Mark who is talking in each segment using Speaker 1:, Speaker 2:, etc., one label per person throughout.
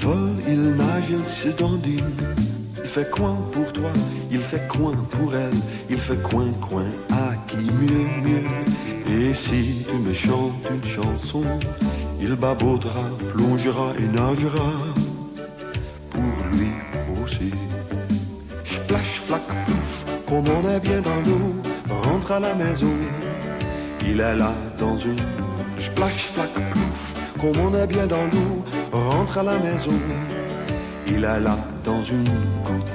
Speaker 1: vole, il nage, il se dandine. Il fait coin pour toi, il fait coin pour elle. Il fait coin, coin, à qui mieux, mieux. Et si tu me chantes une chanson, il babaudera, plongera et nagera pour lui aussi. Splash, flac, plouf, comme on est bien dans l'eau, rentre à la maison. Il est là dans une splash, flac, plouf, comme on est bien dans l'eau, rentre à la maison. Il est là dans une goutte.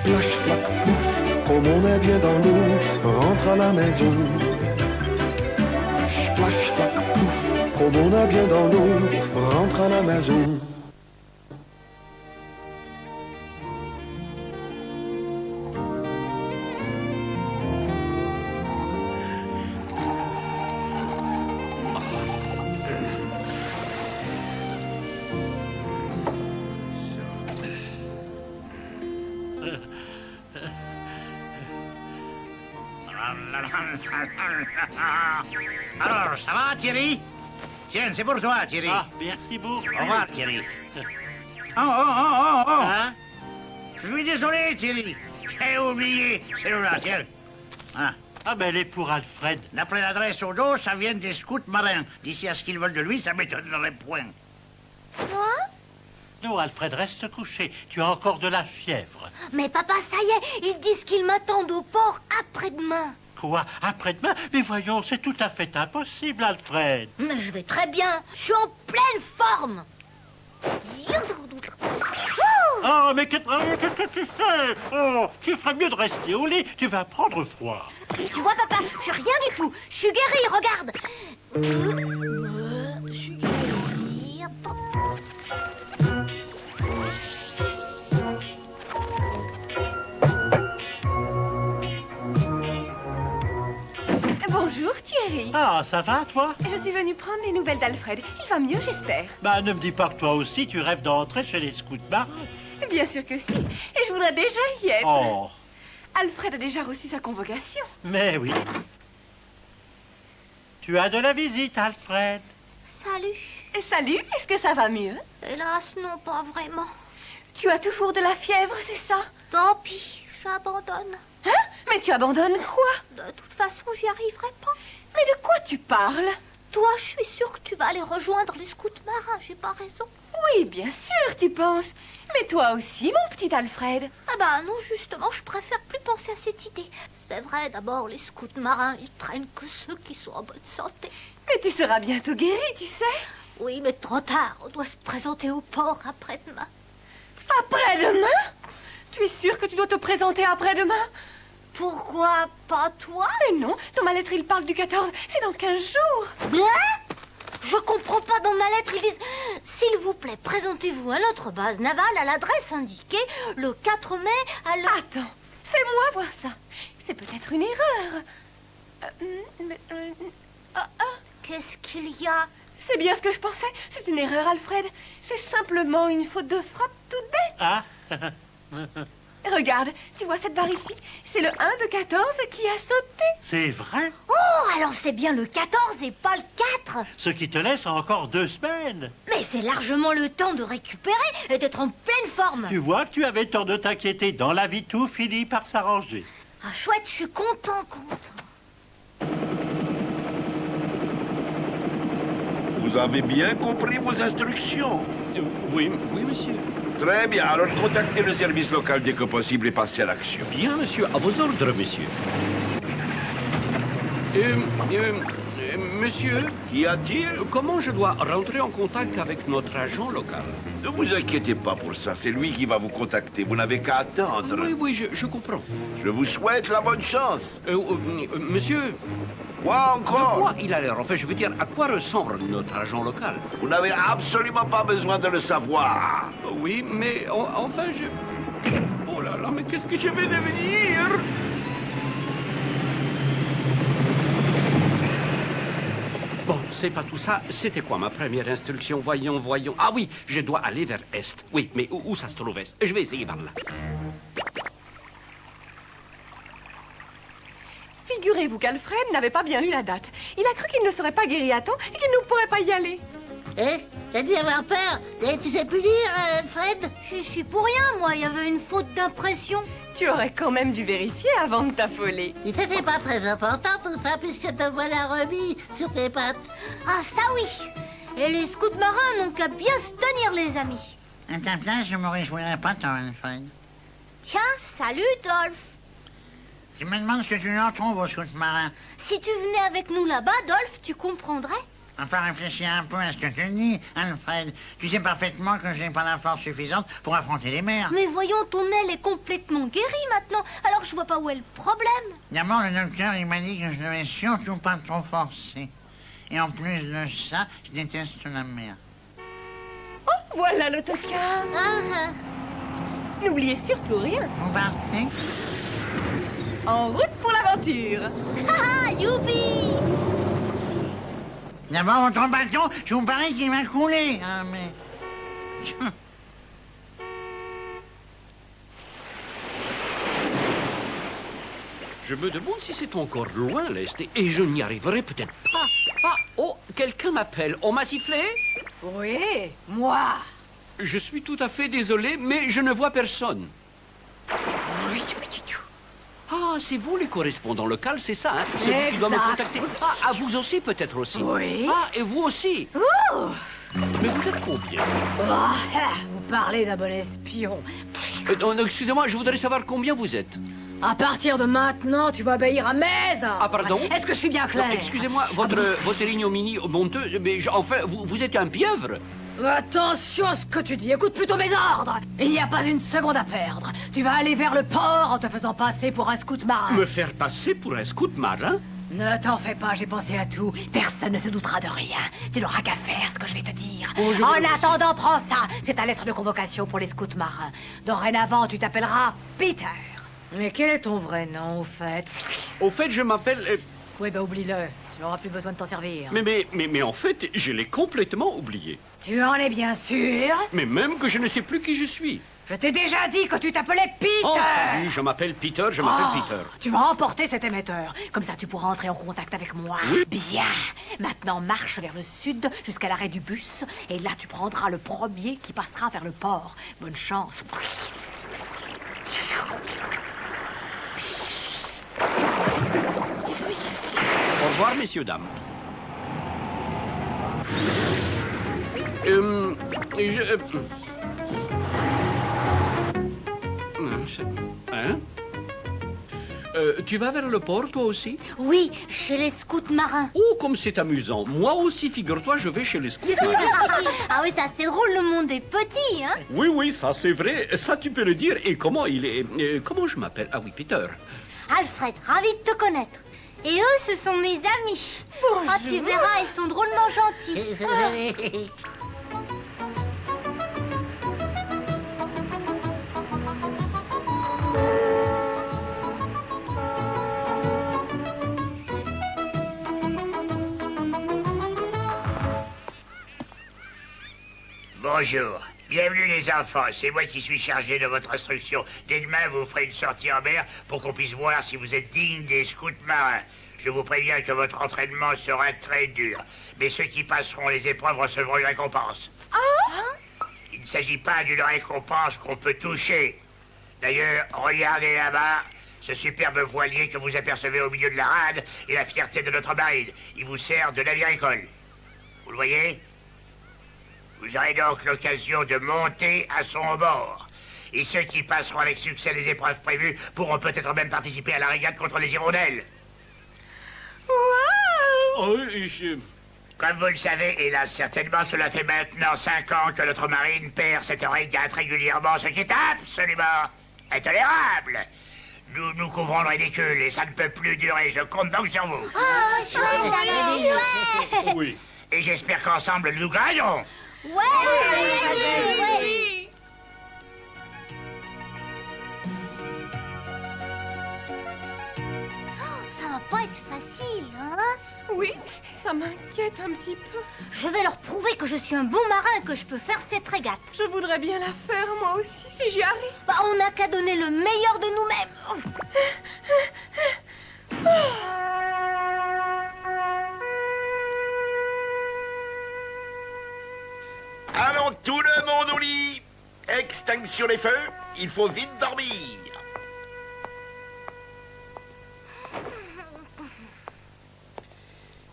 Speaker 1: Splash, flac, pouf, comme on est bien dans l'eau, rentre à la maison. Splash, flac, pouf, comme on est bien dans l'eau, rentre à la maison.
Speaker 2: Alors, ça va, Thierry? Tiens, c'est pour toi, Thierry.
Speaker 3: Ah, merci beaucoup.
Speaker 2: Au revoir, Thierry. Oh.
Speaker 3: Hein?
Speaker 2: Je suis désolé, Thierry. J'ai oublié. C'est là, tiens. Ah.
Speaker 3: Ah, ben, elle est pour Alfred.
Speaker 2: D'après l'adresse au dos, ça vient des scouts marins. D'ici à ce qu'ils veulent de lui, ça m'étonnerait point.
Speaker 4: Moi?
Speaker 3: Non, Alfred, reste couché. Tu as encore de la fièvre.
Speaker 4: Mais papa, ça y est, ils disent qu'ils m'attendent au port après-demain.
Speaker 3: Quoi? Après-demain? Mais voyons, c'est tout à fait impossible, Alfred.
Speaker 4: Mais je vais très bien, je suis en pleine forme.
Speaker 3: Oh, mais qu'est-ce que tu fais? Oh, tu ferais mieux de rester au lit. Tu vas prendre froid.
Speaker 4: Tu vois, papa, je suis rien du tout. Je suis guérie, regarde. Je suis guérie.
Speaker 5: Bonjour Thierry.
Speaker 3: Ah, ça va, toi?
Speaker 5: Je suis venue prendre des nouvelles d'Alfred. Il va mieux, j'espère.
Speaker 3: Bah, ne me dis pas que toi aussi, tu rêves d'entrer chez les scouts marins.
Speaker 5: Bien sûr que si. Et je voudrais déjà y être.
Speaker 3: Oh,
Speaker 5: Alfred a déjà reçu sa convocation.
Speaker 3: mais oui. Tu as de la visite, Alfred.
Speaker 4: Salut.
Speaker 5: Et salut, est-ce que ça va mieux?
Speaker 4: Hélas, non, pas vraiment.
Speaker 5: Tu as toujours de la fièvre, c'est ça?
Speaker 4: Tant pis, j'abandonne.
Speaker 5: Hein? Mais tu abandonnes quoi?
Speaker 4: De toute façon, j'y arriverai pas.
Speaker 5: Mais de quoi tu parles?
Speaker 4: Toi, je suis sûre que tu vas aller rejoindre les scouts marins, j'ai pas raison.
Speaker 5: Oui, bien sûr, tu penses. Mais toi aussi, mon petit Alfred.
Speaker 4: Ah bah non, justement, je préfère plus penser à cette idée. C'est vrai, d'abord, les scouts marins, ils prennent que ceux qui sont en bonne santé.
Speaker 5: Mais tu seras bientôt guéri, tu sais.
Speaker 4: Oui, mais trop tard, on doit se présenter au port après-demain.
Speaker 5: Après-demain? Tu es sûr que tu dois te présenter après-demain?
Speaker 4: Pourquoi pas toi?
Speaker 5: Mais non, dans ma lettre, il parle du 14. C'est dans 15 jours.
Speaker 4: Hein? Je comprends pas, dans ma lettre, ils disent « S'il vous plaît, présentez-vous à notre base navale à l'adresse indiquée le 4 mai à l'heure...
Speaker 5: Attends, fais-moi voir ça. C'est peut-être une erreur.
Speaker 4: Qu'est-ce qu'il y a?
Speaker 5: C'est bien ce que je pensais. C'est une erreur, Alfred. C'est simplement une faute de frappe toute bête.
Speaker 3: Ah,
Speaker 5: Regarde, tu vois cette barre ici? C'est le 1 de 14 qui a sauté.
Speaker 3: c'est vrai.
Speaker 4: Oh, alors c'est bien le 14 et pas le 4.
Speaker 3: Ce qui te laisse encore 2 semaines.
Speaker 4: Mais c'est largement le temps de récupérer et d'être en pleine forme.
Speaker 3: Tu vois que tu avais tort de t'inquiéter. Dans la vie, tout finit par s'arranger.
Speaker 4: Ah, chouette, je suis content.
Speaker 6: Vous avez bien compris vos instructions?
Speaker 7: Oui, monsieur.
Speaker 6: Très bien, alors contactez le service local dès que possible et passez à l'action.
Speaker 7: Bien, monsieur. À vos ordres, monsieur. Monsieur,
Speaker 6: Qu'y a-t-il?
Speaker 7: comment je dois rentrer en contact avec notre agent local?
Speaker 6: Ne vous inquiétez pas pour ça, c'est lui qui va vous contacter. Vous n'avez qu'à attendre.
Speaker 7: Oui, je comprends.
Speaker 6: Je vous souhaite la bonne chance.
Speaker 7: Monsieur,
Speaker 6: Quoi
Speaker 7: de
Speaker 6: encore?
Speaker 7: quoi il a l'air? Enfin, je veux dire, à quoi ressemble notre agent local?
Speaker 6: Vous n'avez absolument pas besoin de le savoir.
Speaker 7: Oui, mais enfin, je... Oh là là, mais qu'est-ce que je vais devenir? Bon, c'est pas tout ça. C'était quoi ma première instruction? Voyons. Ah oui, je dois aller vers Est. Oui, mais où ça se trouve Est? Je vais essayer par là.
Speaker 5: Figurez-vous qu'Alfred n'avait pas bien lu la date. Il a cru qu'il ne serait pas guéri à temps et qu'il ne pourrait pas y aller.
Speaker 8: T'as dit avoir peur? Tu sais plus lire, Fred?
Speaker 4: Je suis pour rien, moi, il y avait une faute d'impression.
Speaker 5: Tu aurais quand même dû vérifier avant de t'affoler.
Speaker 8: C'était pas très important tout ça, puisque te voilà remis sur tes pattes.
Speaker 4: Ah, ça oui. Et les scouts marins n'ont qu'à bien se tenir, les amis.
Speaker 2: À ta place, je me réjouirais pas tant, Alfred.
Speaker 4: Tiens, salut, Dolph.
Speaker 2: Je me demande ce que tu leur trouves aux scouts marins.
Speaker 4: Si tu venais avec nous là-bas, Dolph, tu comprendrais.
Speaker 2: Enfin, réfléchis un peu à ce que tu dis, Alfred. Tu sais parfaitement que je n'ai pas la force suffisante pour affronter les mers.
Speaker 4: Mais voyons, ton aile est complètement guérie maintenant, alors je vois pas où est le problème.
Speaker 2: D'abord, le docteur, il m'a dit que je devais surtout pas trop forcer. Et en plus de ça, je déteste la mer.
Speaker 5: Oh, voilà l'autocar. N'oubliez surtout rien.
Speaker 2: Vous partez?
Speaker 5: En route pour l'aventure.
Speaker 4: Haha, youpi.
Speaker 2: D'abord, votre bâton, je vous parie qu'il va couler. Ah, mais...
Speaker 7: Je me demande si c'est encore loin, l'Est, et je n'y arriverai peut-être pas. Ah, oh, quelqu'un m'appelle. On m'a sifflé?
Speaker 5: Oui, moi.
Speaker 7: Je suis tout à fait désolé, mais je ne vois personne. Ah, c'est vous les correspondants locaux, c'est ça, hein? C'est vous qui doit me contacter. Ah, vous aussi peut-être aussi.
Speaker 5: Oui.
Speaker 7: Ah, et vous aussi. Mais vous êtes combien?
Speaker 9: Vous parlez d'un bon espion.
Speaker 7: Non, excusez-moi, je voudrais savoir combien vous êtes.
Speaker 9: À partir de maintenant, tu vas obéir à mes ordres.
Speaker 7: Ah, pardon?
Speaker 9: Est-ce que je suis bien
Speaker 7: Non,
Speaker 9: clair?
Speaker 7: excusez-moi, votre ignominie monteuse, mais enfin, vous êtes un pieuvre.
Speaker 9: Attention à ce que tu dis, écoute plutôt mes ordres. Il n'y a pas une seconde à perdre. Tu vas aller vers le port en te faisant passer pour un scout marin.
Speaker 7: Me faire passer pour un scout marin?
Speaker 9: Ne t'en fais pas, j'ai pensé à tout. Personne ne se doutera de rien. Tu n'auras qu'à faire ce que je vais te dire.
Speaker 7: Oh, je vous
Speaker 9: En
Speaker 7: remercie.
Speaker 9: attendant, prends ça. C'est ta lettre de convocation pour les scouts marins. Dorénavant, tu t'appelleras Peter. Mais quel est ton vrai nom, au fait?
Speaker 7: Au fait, je m'appelle...
Speaker 9: Oui, ben oublie-le. Tu n'auras plus besoin de t'en servir.
Speaker 7: Mais en fait, je l'ai complètement oublié.
Speaker 9: Tu en es bien sûr?
Speaker 7: Mais même que je ne sais plus qui je suis.
Speaker 9: Je t'ai déjà dit que tu t'appelais Peter!
Speaker 7: Oh, oui, je m'appelle Peter, Peter.
Speaker 9: Tu vas emporter cet émetteur. Comme ça, tu pourras entrer en contact avec moi. Bien. Maintenant, marche vers le sud jusqu'à l'arrêt du bus. Et là, tu prendras le premier qui passera vers le port. Bonne chance.
Speaker 7: Au revoir, messieurs, dames. Hein? Tu vas vers le port, toi aussi?
Speaker 4: Oui, chez les scouts marins.
Speaker 7: Oh, comme c'est amusant. Moi aussi, figure-toi, je vais chez les scouts.
Speaker 4: Ah oui, ça c'est drôle, le monde est petit, hein?
Speaker 7: Oui, ça c'est vrai. Ça, tu peux le dire. Et comment il est... comment je m'appelle? Ah oui, Peter.
Speaker 4: Alfred, ravi de te connaître. Et eux, ce sont mes amis.
Speaker 5: Bonjour.
Speaker 4: Ah, tu verras, ils sont drôlement gentils.
Speaker 2: Bonjour. Bienvenue les enfants, c'est moi qui suis chargé de votre instruction. Dès demain, vous ferez une sortie en mer pour qu'on puisse voir si vous êtes digne des scouts marins. Je vous préviens que votre entraînement sera très dur, mais ceux qui passeront les épreuves recevront une récompense. Il ne s'agit pas d'une récompense qu'on peut toucher. D'ailleurs, regardez là-bas, ce superbe voilier que vous apercevez au milieu de la rade est la fierté de notre marine. Il vous sert de navire école. Vous le voyez ? Vous aurez donc l'occasion de monter à son bord. Et ceux qui passeront avec succès les épreuves prévues pourront peut-être même participer à la régate contre les hirondelles.
Speaker 5: Waouh!
Speaker 2: Comme vous le savez, hélas, certainement, cela fait maintenant 5 ans que notre marine perd cette régate régulièrement, ce qui est absolument intolérable. Nous nous couvrons le ridicule et ça ne peut plus durer. Je compte donc sur vous.
Speaker 4: Oh, chouette, alors, ouais.
Speaker 3: Oui.
Speaker 2: Et j'espère qu'ensemble, nous gagnerons.
Speaker 5: Oui.
Speaker 4: Ça va pas être facile, hein?
Speaker 5: Oui, ça m'inquiète un petit peu.
Speaker 4: Je vais leur prouver que je suis un bon marin, que je peux faire cette régate.
Speaker 5: Je voudrais bien la faire, moi aussi, si j'y arrive.
Speaker 4: Bah, on n'a qu'à donner le meilleur de nous-mêmes.
Speaker 6: Allons tout le monde au lit. Extinction des feux, il faut vite dormir.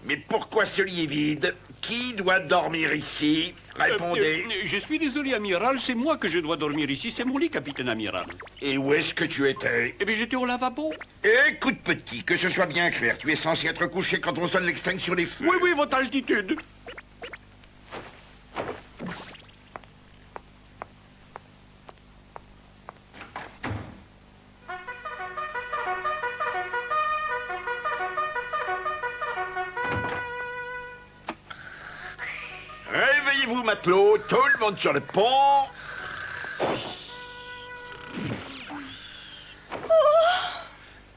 Speaker 6: Mais pourquoi ce lit est vide? Qui doit dormir ici? Répondez.
Speaker 7: Je suis désolé, amiral, c'est moi que je dois dormir ici. C'est mon lit, capitaine amiral.
Speaker 6: Et où est-ce que tu étais?
Speaker 7: Eh bien, j'étais au lavabo.
Speaker 6: Écoute, petit, que ce soit bien clair, tu es censé être couché quand on sonne l'extinction des feux.
Speaker 7: Oui, oui, votre altitude.
Speaker 6: Réveillez-vous, matelot, tout le monde sur le pont.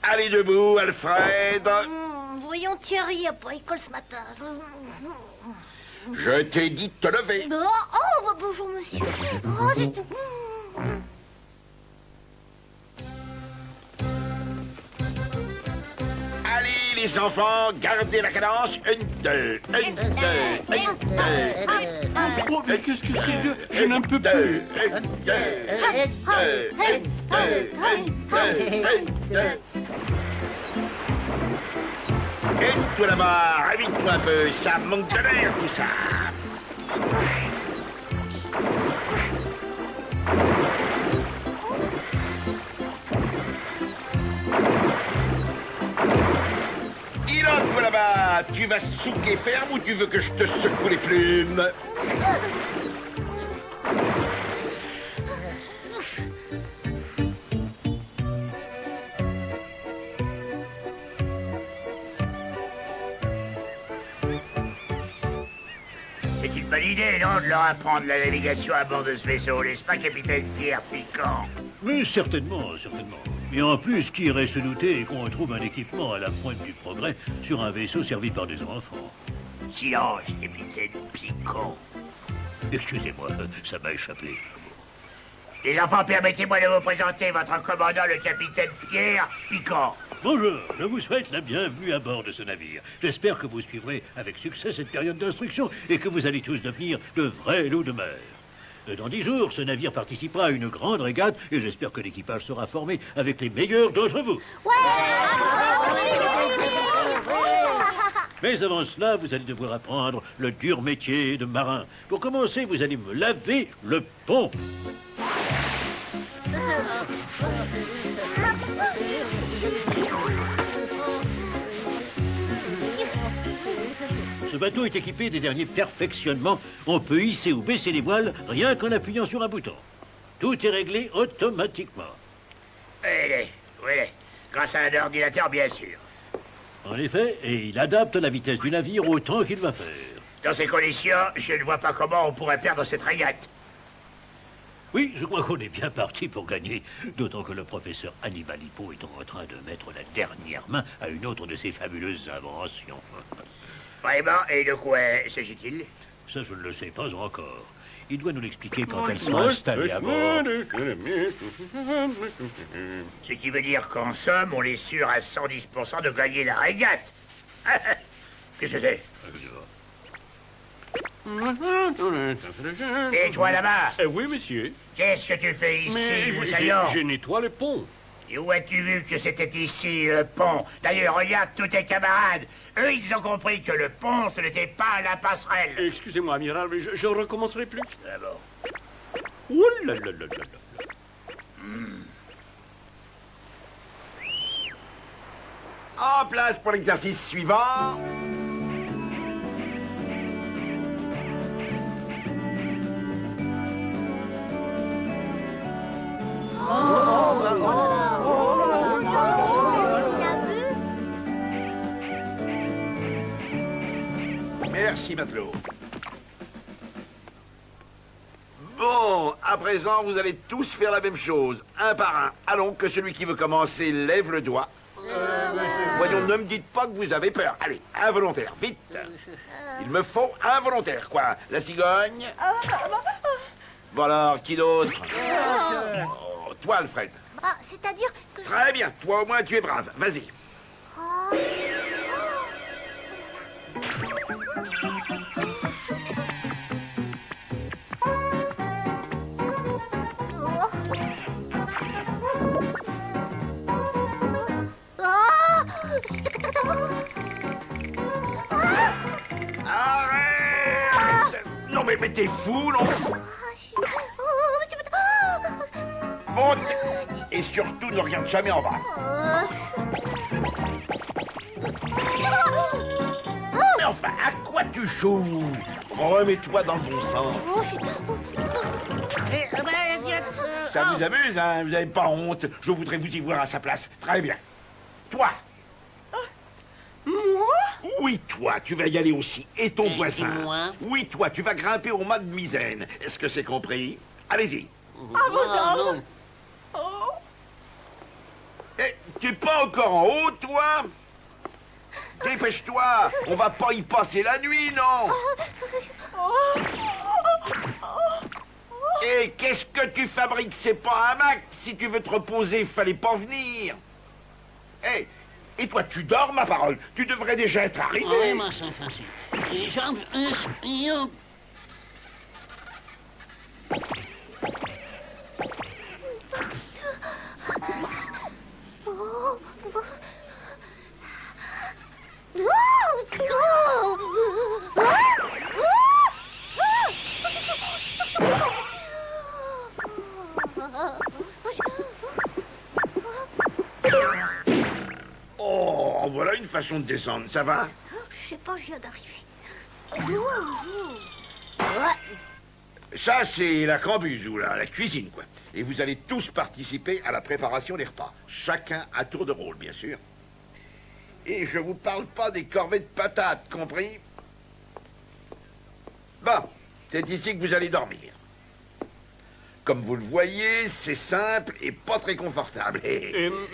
Speaker 6: Allez debout, Alfred.
Speaker 4: Voyons, Thierry a pas école ce matin.
Speaker 6: Je t'ai dit de te lever.
Speaker 4: Oh, bonjour, monsieur. Oh, c'est tout.
Speaker 6: Allez, les enfants, gardez la cadence. Une, deux, une, deux, une, deux.
Speaker 7: Oh, mais qu'est-ce que c'est? Je n'en peux plus.
Speaker 6: Et toi là-bas, ravite-toi un peu, ça manque de l'air tout ça. Dis-donc, toi là-bas, tu vas souquer ferme ou tu veux que je te secoue les plumes?
Speaker 2: C'est une bonne idée, non, de leur apprendre la navigation à bord de ce vaisseau, n'est-ce pas, capitaine Pierre Piquant?
Speaker 3: Mais certainement, certainement. Et en plus, qui irait se douter qu'on trouve un équipement à la pointe du progrès sur un vaisseau servi par des enfants?
Speaker 2: Silence, capitaine Piquant.
Speaker 3: Excusez-moi, ça m'a échappé.
Speaker 2: Les enfants, permettez-moi de vous présenter votre commandant, le capitaine Pierre Piquant.
Speaker 3: Bonjour, je vous souhaite la bienvenue à bord de ce navire. J'espère que vous suivrez avec succès cette période d'instruction et que vous allez tous devenir de vrais loups de mer. Dans 10 jours, ce navire participera à une grande régate et j'espère que l'équipage sera formé avec les meilleurs d'entre vous. Mais avant cela, vous allez devoir apprendre le dur métier de marin. Pour commencer, vous allez me laver le pont. Ce bateau est équipé des derniers perfectionnements. On peut hisser ou baisser les voiles rien qu'en appuyant sur un bouton. Tout est réglé automatiquement.
Speaker 2: Oui, grâce à un ordinateur, bien sûr.
Speaker 3: En effet, et il adapte la vitesse du navire au temps qu'il va faire.
Speaker 2: Dans ces conditions, je ne vois pas comment on pourrait perdre cette régate.
Speaker 3: Oui, je crois qu'on est bien parti pour gagner, d'autant que le professeur Hannibal Hippo est en train de mettre la dernière main à une autre de ses fabuleuses inventions.
Speaker 2: Vraiment? Et de quoi s'agit-il?
Speaker 3: Ça, je ne le sais pas encore. Il doit nous l'expliquer quand elle sera installée à bord.
Speaker 2: Ce qui veut dire qu'en somme, on est sûr à 110% de gagner la régate. Qu'est-ce que c'est? Et toi là-bas?
Speaker 7: Oui, monsieur.
Speaker 2: Qu'est-ce que tu fais ici,
Speaker 7: Mais
Speaker 2: Moussaillon?
Speaker 7: je nettoie le pont.
Speaker 2: Et où as-tu vu que c'était ici, le pont? D'ailleurs, regarde tous tes camarades. Eux, ils ont compris que le pont, ce n'était pas la passerelle.
Speaker 7: Excusez-moi, amiral, mais je recommencerai plus.
Speaker 2: D'abord.
Speaker 7: Ouh là là là là là.
Speaker 6: En place pour l'exercice suivant. Merci, matelot. Bon, à présent, vous allez tous faire la même chose, un par un. Allons, que celui qui veut commencer lève le doigt. Voyons, ne me dites pas que vous avez peur. Allez, un volontaire, vite. Il me faut un volontaire, quoi. La cigogne. Bon alors, qui d'autre? Oh, toi, Alfred.
Speaker 4: Ah, c'est-à-dire que...
Speaker 6: Très bien, toi au moins tu es brave. Vas-y. Arrête! Non mais t'es fou, non? Monte! Et surtout ne regarde jamais en bas. Mais enfin, à quoi tu joues? Remets-toi dans le bon sens. Ça vous amuse, hein? Vous n'avez pas honte? Je voudrais vous y voir à sa place. Très bien. Toi.
Speaker 5: Moi?
Speaker 6: Oui, toi, tu vas y aller aussi. Et ton voisin.
Speaker 8: moi?
Speaker 6: Oui, toi, tu vas grimper au mât de misaine. Est-ce que c'est compris? Allez-y.
Speaker 5: À vos ordres. Oh.
Speaker 6: Eh, tu es pas encore en haut, toi? Dépêche-toi. On va pas y passer la nuit, non? Et qu'est-ce que tu fabriques? C'est pas un hamac. Si tu veux te reposer, fallait pas venir. Eh, et toi, tu dors, ma parole? Tu devrais déjà être arrivé.
Speaker 8: Oui, moi, c'est facile. Les jambes, yo.
Speaker 6: Oh, voilà une façon de descendre, ça va?
Speaker 4: Je sais pas, je viens d'arriver.
Speaker 6: Ça, c'est la cambuse ou la cuisine, quoi. Et vous allez tous participer à la préparation des repas. Chacun à tour de rôle, bien sûr. Et je vous parle pas des corvées de patates, compris? Bon, c'est ici que vous allez dormir. Comme vous le voyez, c'est simple et pas très confortable.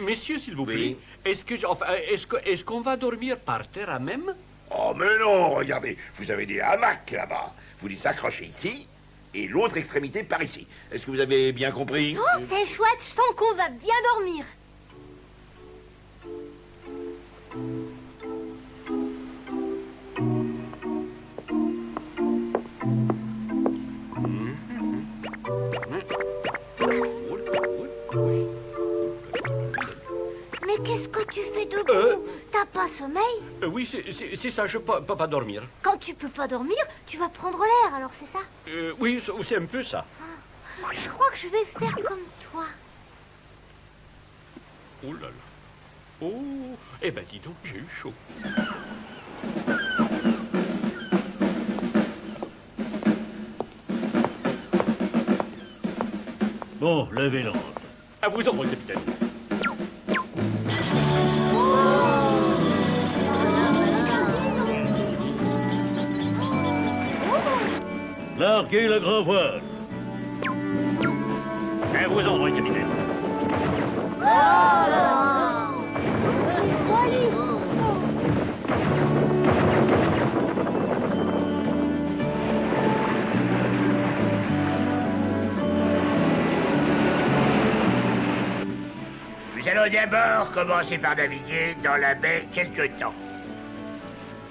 Speaker 7: Messieurs, s'il vous plaît,
Speaker 6: Oui.
Speaker 7: est-ce qu'on va dormir par terre à même?
Speaker 6: Oh, mais non, regardez, vous avez des hamacs là-bas. Vous les accrochez ici et l'autre extrémité par ici. Est-ce que vous avez bien compris?
Speaker 4: Oh, c'est chouette, je sens qu'on va bien dormir. Mais qu'est-ce que tu fais debout? T'as pas sommeil?
Speaker 7: Oui, c'est ça, je peux pas dormir.
Speaker 4: Quand tu peux pas dormir, tu vas prendre l'air, alors c'est ça?
Speaker 7: Oui, c'est un peu ça.
Speaker 4: Je crois que je vais faire comme toi.
Speaker 7: Oh là là. Oh, eh ben dis donc, j'ai eu chaud.
Speaker 3: Bon, levez l'ordre.
Speaker 7: À vous ordres, capitaine.
Speaker 3: Larguez le grand voile.
Speaker 7: À vous ordres, capitaine.
Speaker 2: Nous allons d'abord commencer par naviguer dans la baie quelque temps.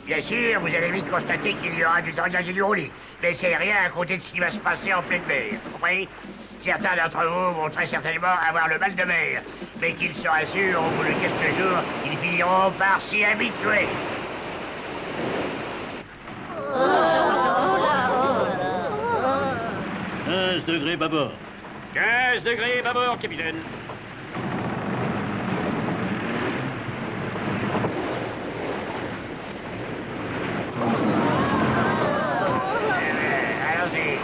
Speaker 2: Bien sûr, vous allez vite constater qu'il y aura du tangage et du roulis, mais c'est rien à côté de ce qui va se passer en pleine mer, compris? Certains d'entre vous vont très certainement avoir le mal de mer, mais qu'ils se rassurent, au bout de quelques jours, ils finiront par s'y habituer.
Speaker 3: « 15 degrés bâbord.
Speaker 7: 15 degrés bâbord, capitaine.
Speaker 2: Allons-y.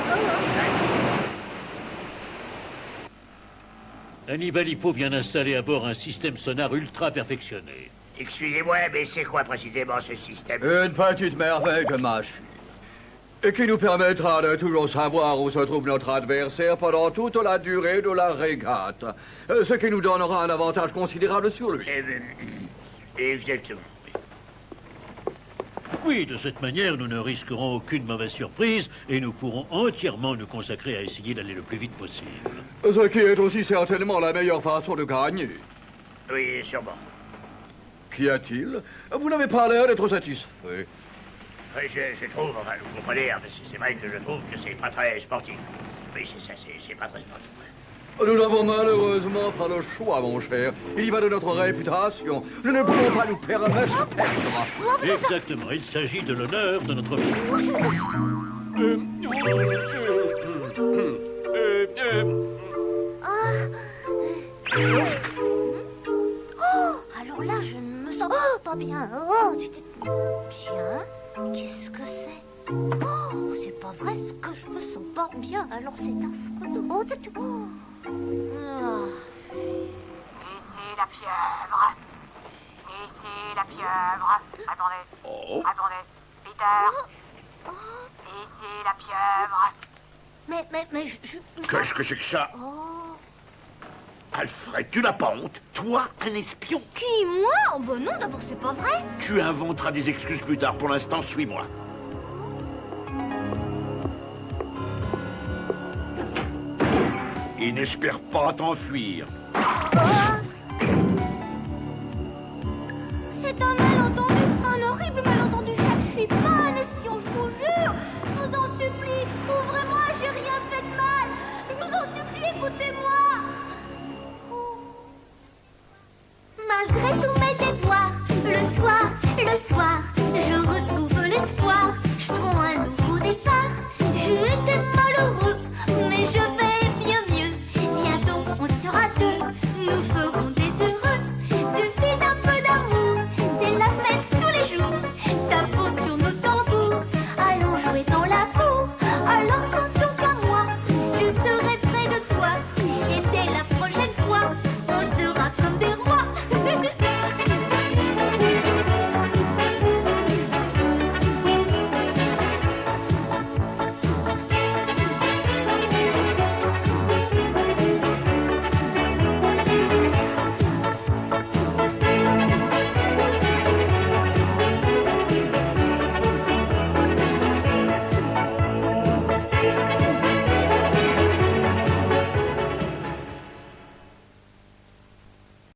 Speaker 3: Hannibal Hippo vient d'installer à bord un système sonar ultra perfectionné.
Speaker 2: Excusez-moi, mais c'est quoi précisément ce système?
Speaker 10: Une petite merveille de machine. Et qui nous permettra de toujours savoir où se trouve notre adversaire pendant toute la durée de la régate. Ce qui nous donnera un avantage considérable sur lui.
Speaker 2: Exactement.
Speaker 3: Oui, de cette manière, nous ne risquerons aucune mauvaise surprise et nous pourrons entièrement nous consacrer à essayer d'aller le plus vite possible.
Speaker 10: Ce qui est aussi certainement la meilleure façon de gagner.
Speaker 2: Oui, sûrement.
Speaker 10: Qu'y a-t-il? Vous n'avez pas l'air d'être satisfait.
Speaker 2: Je trouve, enfin, vous comprenez, enfin, c'est vrai que je trouve que c'est pas très sportif. Oui, c'est ça, c'est pas très sportif.
Speaker 10: Nous n'avons malheureusement pas le choix, mon cher. Il y va de notre réputation. Nous ne pouvons pas nous permettre de perdre.
Speaker 3: Exactement, il s'agit de l'honneur de notre vie.
Speaker 4: Oh, alors là, je ne me sens pas bien. Oh, tu t'es... Bien? Qu'est-ce que c'est? Oh, c'est pas vrai ce que je me sens pas bien. Alors c'est affreux. Oh,
Speaker 9: Ici la pieuvre. Ici la pieuvre. Attendez.
Speaker 6: Oh.
Speaker 9: Attendez. Peter. Ici la pieuvre.
Speaker 4: Mais je...
Speaker 6: Qu'est-ce que c'est que ça?
Speaker 4: Oh.
Speaker 6: Alfred, tu n'as pas honte? Toi, un espion?
Speaker 4: Qui, moi? Oh, bah non, d'abord, c'est pas vrai.
Speaker 6: Tu inventeras des excuses plus tard. Pour l'instant, suis-moi. Et n'espère pas t'enfuir.
Speaker 4: Ah